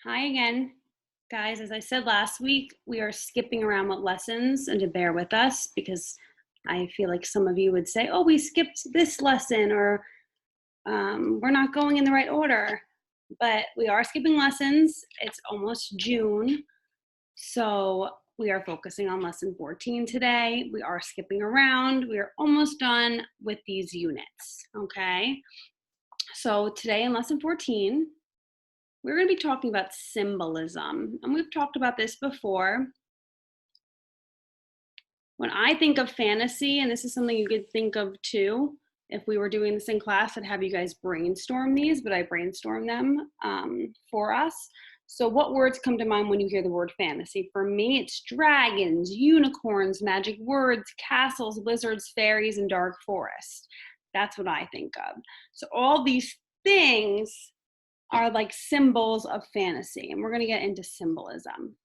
Hi again, guys. As I said last week, we are skipping around with lessons and to bear with us because I feel like some of you would say, oh, we skipped this lesson or we're not going in the right order. But we are skipping lessons. It's almost June. So we are focusing on lesson 14 today. We are skipping around. We are almost done with these units, okay? So today in lesson 14, we're going to be talking about symbolism, and we've talked about this before. When I think of fantasy, and this is something you could think of too, if we were doing this in class, I'd have you guys brainstorm these, but I brainstorm them for us. So what words come to mind when you hear the word fantasy? For me, it's dragons, unicorns, magic words, castles, wizards, fairies, and dark forest. That's what I think of. So all these things are like symbols of fantasy, and we're going to get into symbolism.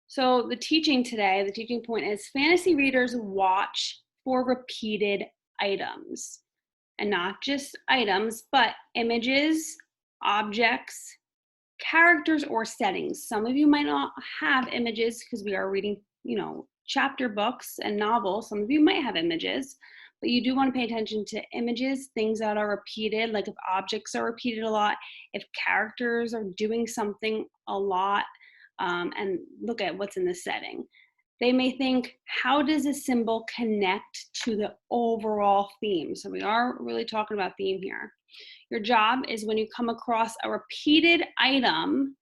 So the teaching today, the teaching point is fantasy readers watch for repeated items, and not just items, but images, objects, characters, or settings. Some of you might not have images because we are reading, chapter books and novels. Some of you might have images, but you do want to pay attention to images, things that are repeated, like if objects are repeated a lot, if characters are doing something a lot, and look at what's in the setting. They may think, how does a symbol connect to the overall theme? So we are really talking about theme here. Your job is when you come across a repeated item,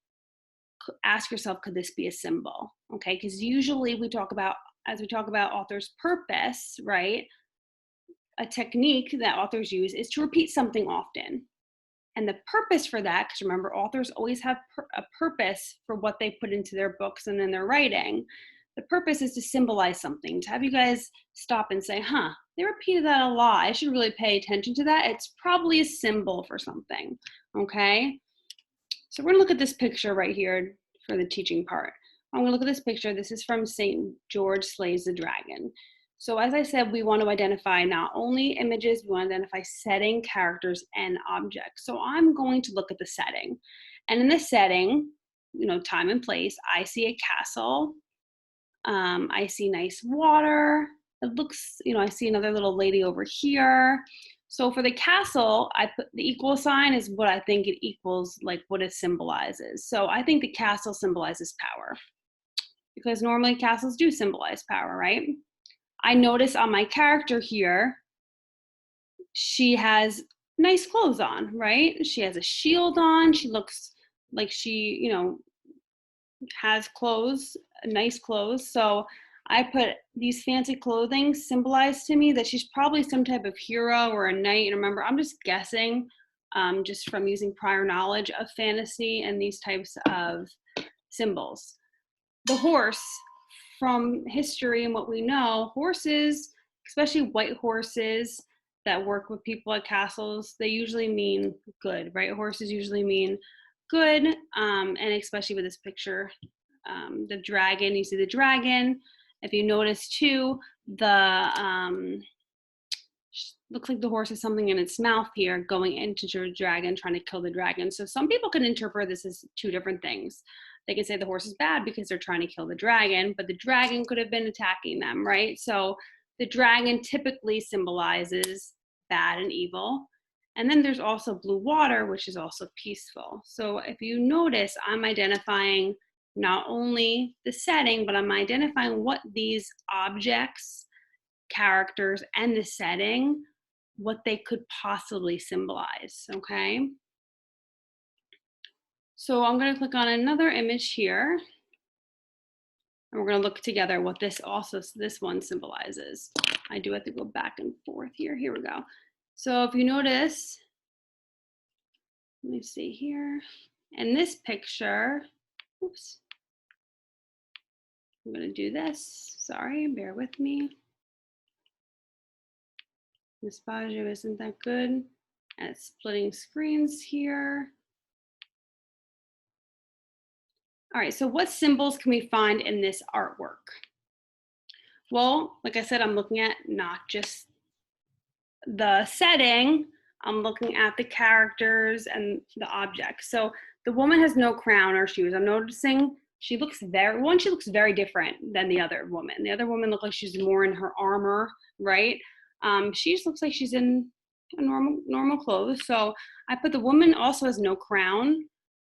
ask yourself, could this be a symbol? Okay, because usually as we talk about author's purpose, right? A technique that authors use is to repeat something often. And the purpose for that, because remember, authors always have a purpose for what they put into their books and in their writing. The purpose is to symbolize something, to have you guys stop and say, they repeated that a lot. I should really pay attention to that. It's probably a symbol for something, okay? So we're gonna look at this picture right here for the teaching part. I'm gonna look at this picture. This is from St. George Slays the Dragon. So as I said, we want to identify not only images, we want to identify setting, characters, and objects. So I'm going to look at the setting. And in this setting, time and place, I see a castle. I see nice water. It looks, I see another little lady over here. So for the castle, I put the equal sign is what I think it equals, like what it symbolizes. So I think the castle symbolizes power, because normally castles do symbolize power, right? I notice on my character here, she has nice clothes on, right? She has a shield on. She looks like she, has clothes, nice clothes. So I put these fancy clothing symbolize to me that she's probably some type of hero or a knight. And remember, I'm just guessing, just from using prior knowledge of fantasy and these types of symbols. The horse, from history and what we know, horses, especially white horses that work with people at castles, they usually mean good, right? Horses usually mean good, and especially with this picture, the dragon, you see the dragon. If you notice too, looks like the horse has something in its mouth here going into the dragon, trying to kill the dragon. So some people can interpret this as two different things. They can say the horse is bad because they're trying to kill the dragon, but the dragon could have been attacking them, right? So the dragon typically symbolizes bad and evil. And then there's also blue water, which is also peaceful. So if you notice, I'm identifying not only the setting, but I'm identifying what these objects, characters, and the setting, what they could possibly symbolize, okay? So I'm going to click on another image here, and we're going to look together what this one symbolizes. I do have to go back and forth here. Here we go. So if you notice, let me see here. In this picture, oops, I'm going to do this. Sorry, bear with me. This Baggio isn't that good at splitting screens here. All right, so what symbols can we find in this artwork? Well, like I said, I'm looking at not just the setting, I'm looking at the characters and the objects. So the woman has no crown or shoes. I'm noticing she looks very different than the other woman. The other woman looks like she's more in her armor, right? She just looks like she's in a normal clothes. So I put the woman also has no crown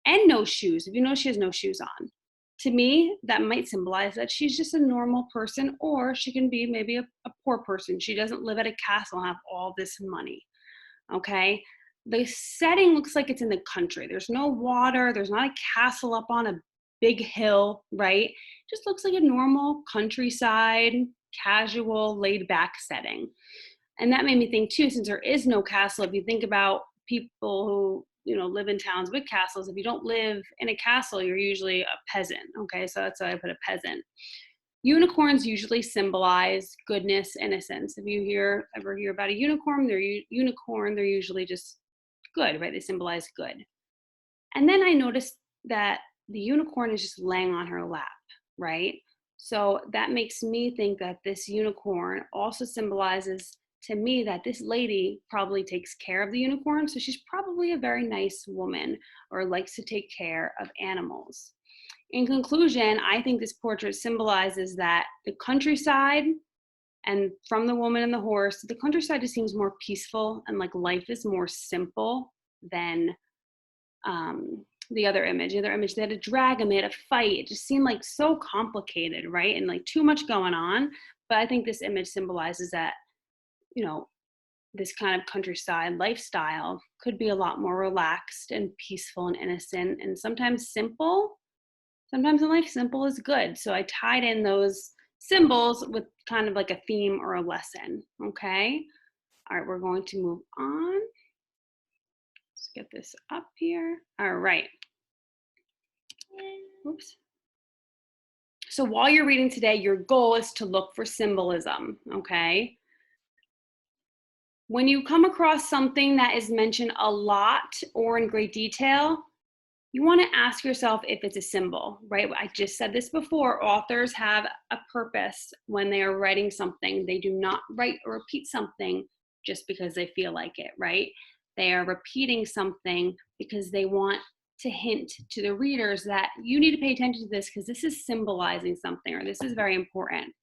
and no shoes. If you know she has no shoes on, to me, that might symbolize that she's just a normal person, or she can be maybe a poor person. She doesn't live at a castle and have all this money. Okay. The setting looks like it's in the country. There's no water. There's not a castle up on a big hill, right? Just looks like a normal countryside, casual, laid back setting. And that made me think too, since there is no castle, if you think about people who, live in towns with castles, if you don't live in a castle, you're usually a peasant. Okay. So that's why I put a peasant. Unicorns usually symbolize goodness, innocence. If you ever hear about a unicorn, they're usually just good, right? They symbolize good. And then I noticed that the unicorn is just laying on her lap, right? So that makes me think that this unicorn also symbolizes to me that this lady probably takes care of the unicorn. So she's probably a very nice woman or likes to take care of animals. In conclusion, I think this portrait symbolizes that the countryside, and from the woman and the horse, the countryside just seems more peaceful and like life is more simple than the other image. The other image, they had a dragon, they had a fight. It just seemed like so complicated, right? And like too much going on. But I think this image symbolizes that, this kind of countryside lifestyle could be a lot more relaxed and peaceful and innocent and sometimes simple. Sometimes in life, simple is good. So I tied in those symbols with kind of like a theme or a lesson, okay? All right, we're going to move on. Let's get this up here. All right. Oops. So while you're reading today, your goal is to look for symbolism, okay? When you come across something that is mentioned a lot or in great detail, you want to ask yourself if it's a symbol, right? I just said this before, authors have a purpose when they are writing something. They do not write or repeat something just because they feel like it, right? They are repeating something because they want to hint to the readers that you need to pay attention to this because this is symbolizing something or this is very important.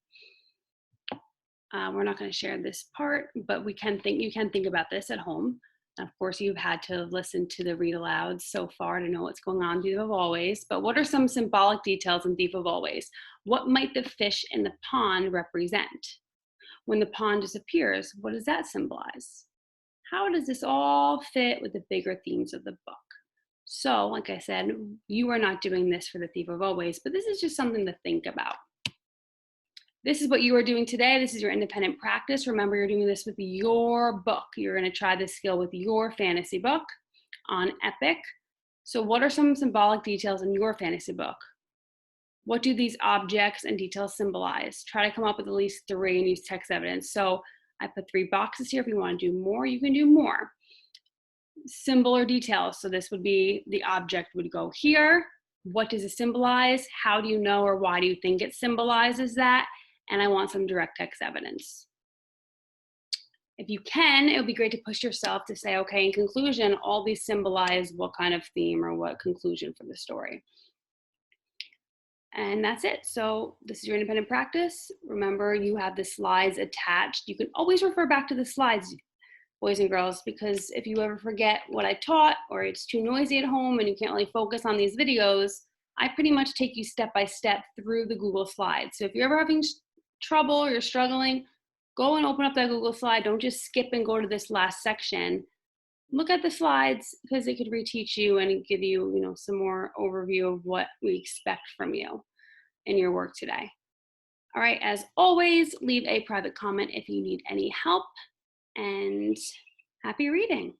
We're not going to share this part, but you can think about this at home. Of course, you've had to listen to the read alouds so far to know what's going on in Thief of Always. But what are some symbolic details in Thief of Always? What might the fish in the pond represent? When the pond disappears, what does that symbolize? How does this all fit with the bigger themes of the book? So, like I said, you are not doing this for the Thief of Always, but this is just something to think about. This is what you are doing today. This is your independent practice. Remember, you're doing this with your book. You're going to try this skill with your fantasy book on Epic. So what are some symbolic details in your fantasy book? What do these objects and details symbolize? Try to come up with at least 3 and use text evidence. So I put 3 boxes here. If you want to do more, you can do more. Symbol or details. So this would be the object would go here. What does it symbolize? How do you know or why do you think it symbolizes that? And I want some direct text evidence. If you can, it would be great to push yourself to say, okay, in conclusion, all these symbolize what kind of theme or what conclusion for the story. And that's it. So this is your independent practice. Remember, you have the slides attached. You can always refer back to the slides, boys and girls, because if you ever forget what I taught or it's too noisy at home and you can't really focus on these videos, I pretty much take you step by step through the Google Slides. So if you're ever having trouble or you're struggling, go and open up that Google slide. Don't just skip and go to this last section. Look at the slides because they could reteach you and give you, some more overview of what we expect from you in your work today. All right, as always, leave a private comment if you need any help, and happy reading.